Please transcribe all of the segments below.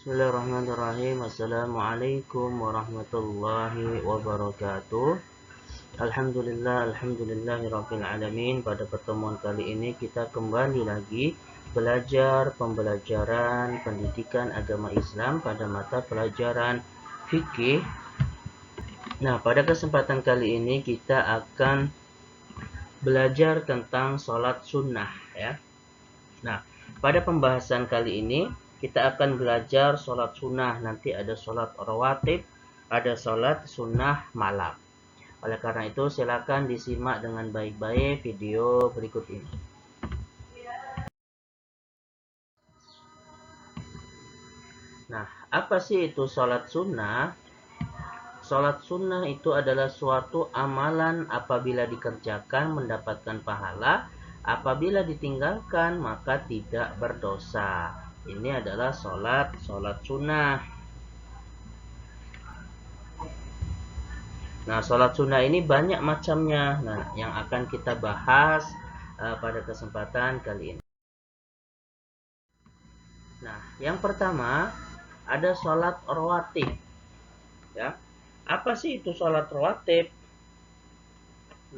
Bismillahirrahmanirrahim. Assalamualaikum warahmatullahi wabarakatuh. Alhamdulillahirabbil alamin. Pada pertemuan kali ini kita kembali lagi belajar pembelajaran pendidikan agama Islam pada mata pelajaran fikih. Nah, pada kesempatan kali ini kita akan belajar tentang sholat sunnah ya. Nah, pada pembahasan kali ini kita akan belajar sholat sunnah. Nanti ada sholat rawatib, ada sholat sunnah malam. Oleh karena itu silakan disimak dengan baik-baik video berikut ini. Nah, apa sih itu sholat sunnah? Sholat sunnah itu adalah suatu amalan apabila dikerjakan mendapatkan pahala, apabila ditinggalkan maka tidak berdosa. Ini adalah sholat sunnah. Nah, sholat sunnah ini banyak macamnya. Nah, yang akan kita bahas pada kesempatan kali ini. Nah, yang pertama ada sholat rawatib. Ya, apa sih itu sholat rawatib?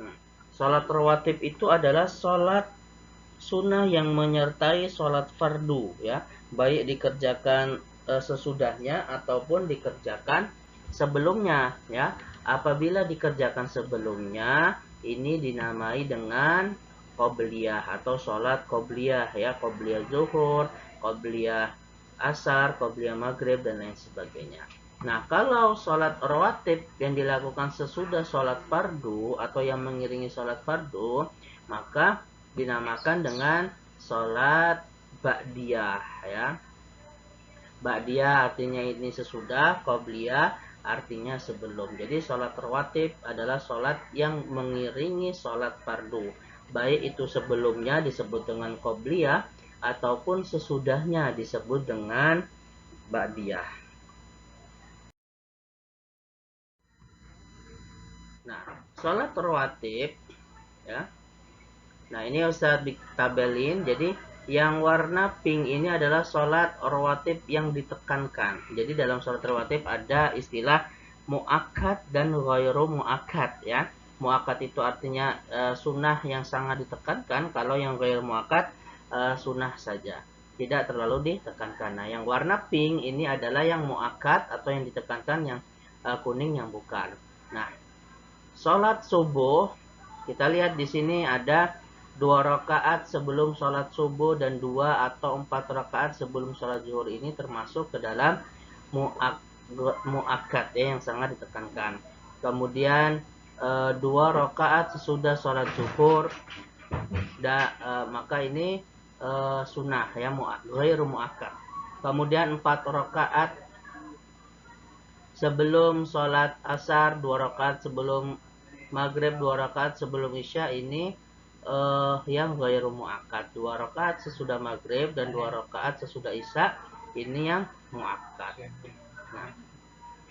Nah, sholat rawatib itu adalah sholat sunnah yang menyertai sholat fardu, ya, baik dikerjakan sesudahnya ataupun dikerjakan sebelumnya, ya. Apabila dikerjakan sebelumnya, ini dinamai dengan qobliyah atau sholat qobliyah, ya, qobliyah zuhur, qobliyah asar, qobliyah maghrib dan lain sebagainya. Nah, kalau sholat rawatib yang dilakukan sesudah sholat fardu atau yang mengiringi sholat fardu, maka dinamakan dengan sholat ba'diyah, ya. Ba'diyah artinya ini sesudah, qobliyah artinya sebelum. Jadi sholat rawatib adalah sholat yang mengiringi sholat fardu. Baik itu sebelumnya disebut dengan qobliyah ataupun sesudahnya disebut dengan ba'diyah. Nah, sholat rawatib, ya. Nah, ini Ustaz tabelin. Jadi yang warna pink ini adalah sholat rawatib yang ditekankan. Jadi dalam sholat rawatib ada istilah mu'akkad dan ghairu mu'akkad, ya. Mu'akkad itu artinya sunnah yang sangat ditekankan. Kalau yang ghairu mu'akkad sunnah saja, tidak terlalu ditekankan. Nah, yang warna pink ini adalah yang mu'akkad atau yang ditekankan, yang kuning yang bukan. Nah, sholat subuh, kita lihat di sini ada 2 rakaat sebelum sholat subuh dan 2 atau 4 rakaat sebelum sholat zuhur. Ini termasuk ke dalam mu'akkad, ya, yang sangat ditekankan. Kemudian 2 rakaat sesudah sholat zuhur, maka ini sunnah, ya, ghairu mu'akkad. Kemudian 4 rakaat sebelum sholat asar, 2 rakaat sebelum maghrib, 2 rakaat sebelum isya, ini yang ghairu mu'akkad. 2 rakaat sesudah maghrib dan 2 rakaat sesudah isya, ini yang mu'akkad. Nah,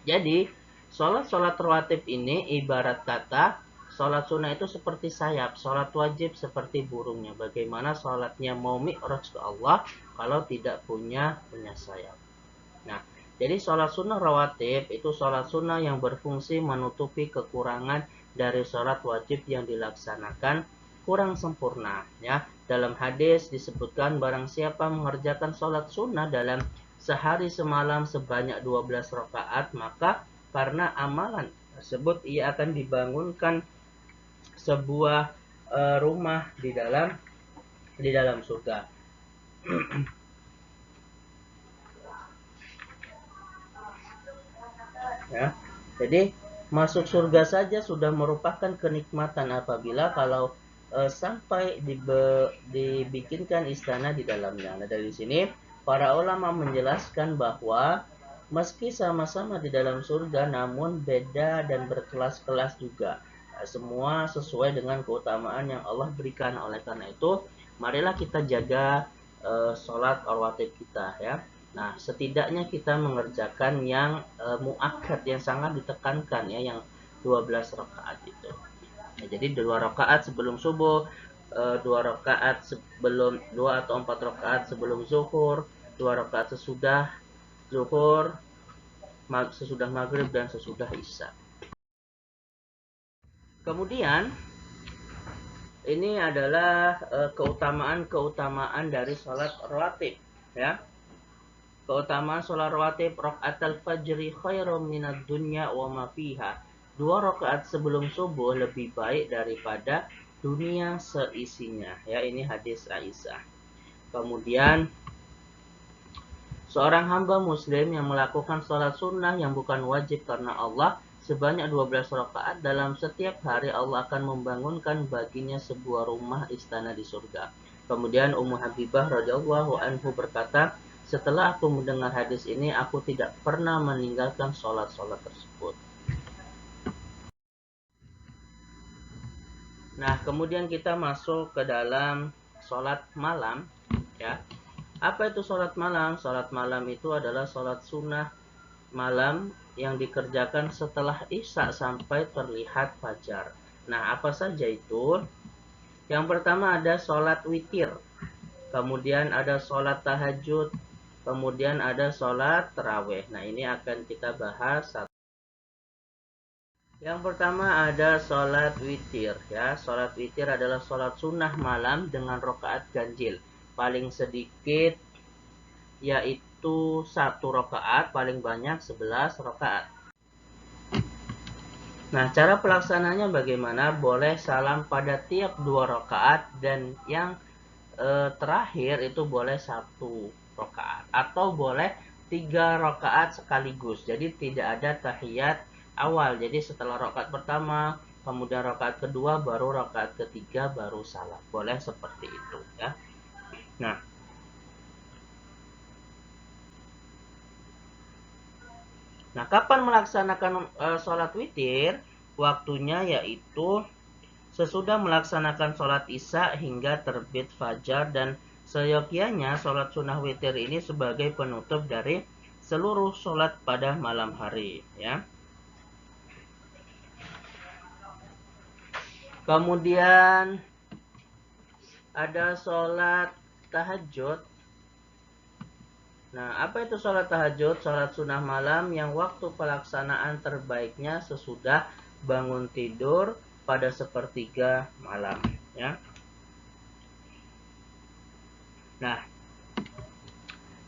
jadi sholat rawatib ini ibarat kata sholat sunnah itu seperti sayap, sholat wajib seperti burungnya. Bagaimana sholatnya mau mi'raj ke Allah kalau tidak punya sayap. Nah, jadi sholat sunnah rawatib itu sholat sunnah yang berfungsi menutupi kekurangan dari sholat wajib yang dilaksanakan kurang sempurna, ya. Dalam hadis disebutkan barang siapa mengerjakan sholat sunnah dalam sehari semalam sebanyak 12 rakaat, maka karena amalan tersebut ia akan dibangunkan sebuah rumah di dalam surga. Ya, jadi masuk surga saja sudah merupakan kenikmatan apabila kalau sampai dibikinkan istana di dalamnya. Nah, dari sini para ulama menjelaskan bahwa meski sama-sama di dalam surga namun beda dan berkelas-kelas juga. Nah, semua sesuai dengan keutamaan yang Allah berikan. Oleh karena itu, marilah kita jaga sholat rawatib kita, ya. Nah, setidaknya kita mengerjakan yang muakkad yang sangat ditekankan, ya, yang 12 rakaat itu. Nah, jadi 2 rakaat sebelum subuh, 2 rakaat sebelum 2 atau 4 rakaat sebelum zuhur, 2 rakaat sesudah zuhur, sesudah maghrib, dan sesudah isya. Kemudian ini adalah keutamaan-keutamaan dari sholat rawatib, ya. Keutamaan sholat rawatib, rakaat al-fajri khairum minad dunya wa ma fiha. 2 rakaat sebelum subuh lebih baik daripada dunia seisinya. Ya, ini hadis Aisyah. Kemudian seorang hamba muslim yang melakukan sholat sunnah yang bukan wajib karena Allah sebanyak 12 rakaat dalam setiap hari, Allah akan membangunkan baginya sebuah rumah istana di surga. Kemudian Ummu Habibah radhiyallahu anhu berkata, setelah aku mendengar hadis ini, aku tidak pernah meninggalkan sholat-sholat tersebut. Nah, kemudian kita masuk ke dalam sholat malam, ya. Apa itu sholat malam? Sholat malam itu adalah sholat sunnah malam yang dikerjakan setelah isya sampai terlihat fajar. Nah, apa saja itu? Yang pertama ada sholat witir, kemudian ada sholat tahajud, kemudian ada sholat tarawih. Nah, ini akan kita bahas satu. Yang pertama ada sholat witir, ya. Sholat witir adalah sholat sunnah malam dengan rakaat ganjil. Paling sedikit yaitu 1 rakaat, paling banyak 11 rakaat. Nah, cara pelaksananya bagaimana? Boleh salam pada tiap 2 rakaat, dan yang terakhir itu boleh 1 rakaat, atau boleh 3 rakaat sekaligus. Jadi tidak ada tahiyat awal. Jadi setelah rakaat pertama, kemudian rakaat kedua, baru rakaat ketiga, baru salam. Boleh seperti itu, ya. Nah, kapan melaksanakan sholat witir? Waktunya yaitu sesudah melaksanakan sholat isya hingga terbit fajar, dan seyogyanya sholat sunnah witir ini sebagai penutup dari seluruh sholat pada malam hari, ya. Kemudian ada sholat tahajud. Nah, apa itu sholat tahajud? Sholat sunnah malam yang waktu pelaksanaan terbaiknya sesudah bangun tidur pada sepertiga malam, ya. Nah,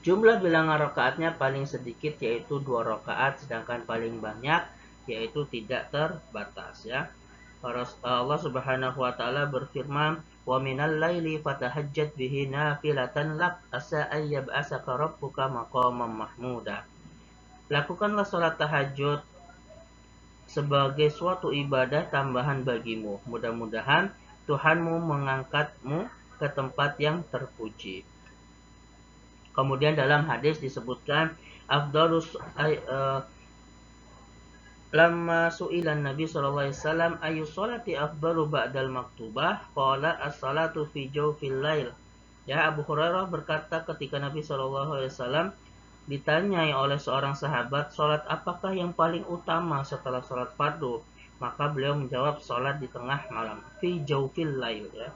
jumlah bilangan rakaatnya paling sedikit yaitu 2 rakaat, sedangkan paling banyak yaitu tidak terbatas, ya. Allah Subhanahu wa taala berfirman, "Wa minal laili fatahajjat bihi nafilatan lak asa ayyab'asaka rabbuka maqaman mahmuda." Lakukanlah salat tahajud sebagai suatu ibadah tambahan bagimu. Mudah-mudahan Tuhanmu mengangkatmu ke tempat yang terpuji. Kemudian dalam hadis disebutkan, afdalus lamma su'ilan Nabi sallallahu alaihi wasallam ayu sholati afdalu ba'dal maktubah qala as-salatu fi jawfil lail. Ya, Abu Hurairah berkata ketika Nabi sallallahu alaihi wasallam ditanyai oleh seorang sahabat, salat apakah yang paling utama setelah salat fardu? Maka beliau menjawab, salat di tengah malam, fi jawfil lail, ya.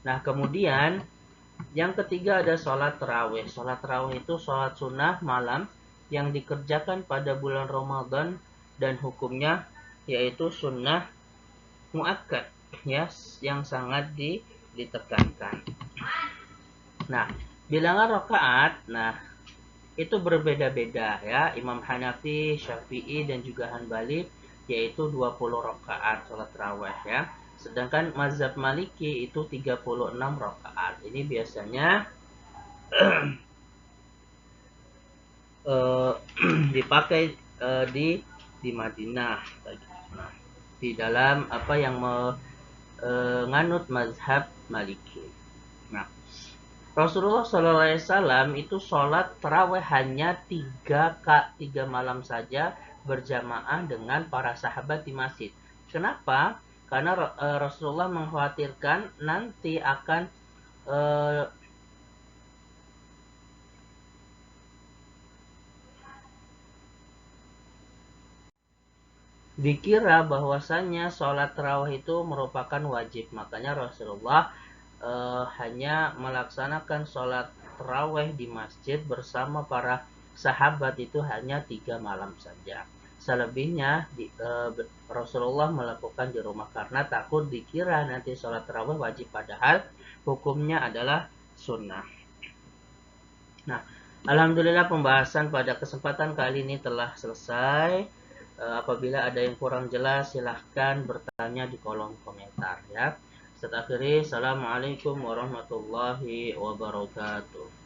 Nah, kemudian yang ketiga ada sholat tarawih. Sholat tarawih itu sholat sunnah malam yang dikerjakan pada bulan Ramadan, dan hukumnya yaitu sunnah muakkad, ya, yang sangat ditekankan. Nah, bilangan rakaat, nah itu berbeda-beda, ya. Imam Hanafi, Syafi'i, dan juga Hanbali yaitu 20 rakaat sholat tarawih, ya. Sedangkan mazhab Maliki itu 36 rakaat. Ini biasanya dipakai di Madinah, di dalam apa yang menganut mazhab Maliki. Nah, Rasulullah SAW itu sholat tarawih hanya 3 malam saja berjamaah dengan para sahabat di masjid. Kenapa? Karena Rasulullah mengkhawatirkan nanti akan dikira bahwasannya sholat tarawih itu merupakan wajib. Makanya Rasulullah hanya melaksanakan sholat taraweh di masjid bersama para sahabat itu hanya 3 malam saja. Selebihnya Rasulullah melakukan di rumah karena takut dikira nanti sholat taraweh wajib, padahal hukumnya adalah sunnah. Nah, alhamdulillah pembahasan pada kesempatan kali ini telah selesai. Apabila ada yang kurang jelas silahkan bertanya di kolom komentar ya. Saya akhiri, assalamualaikum warahmatullahi wabarakatuh.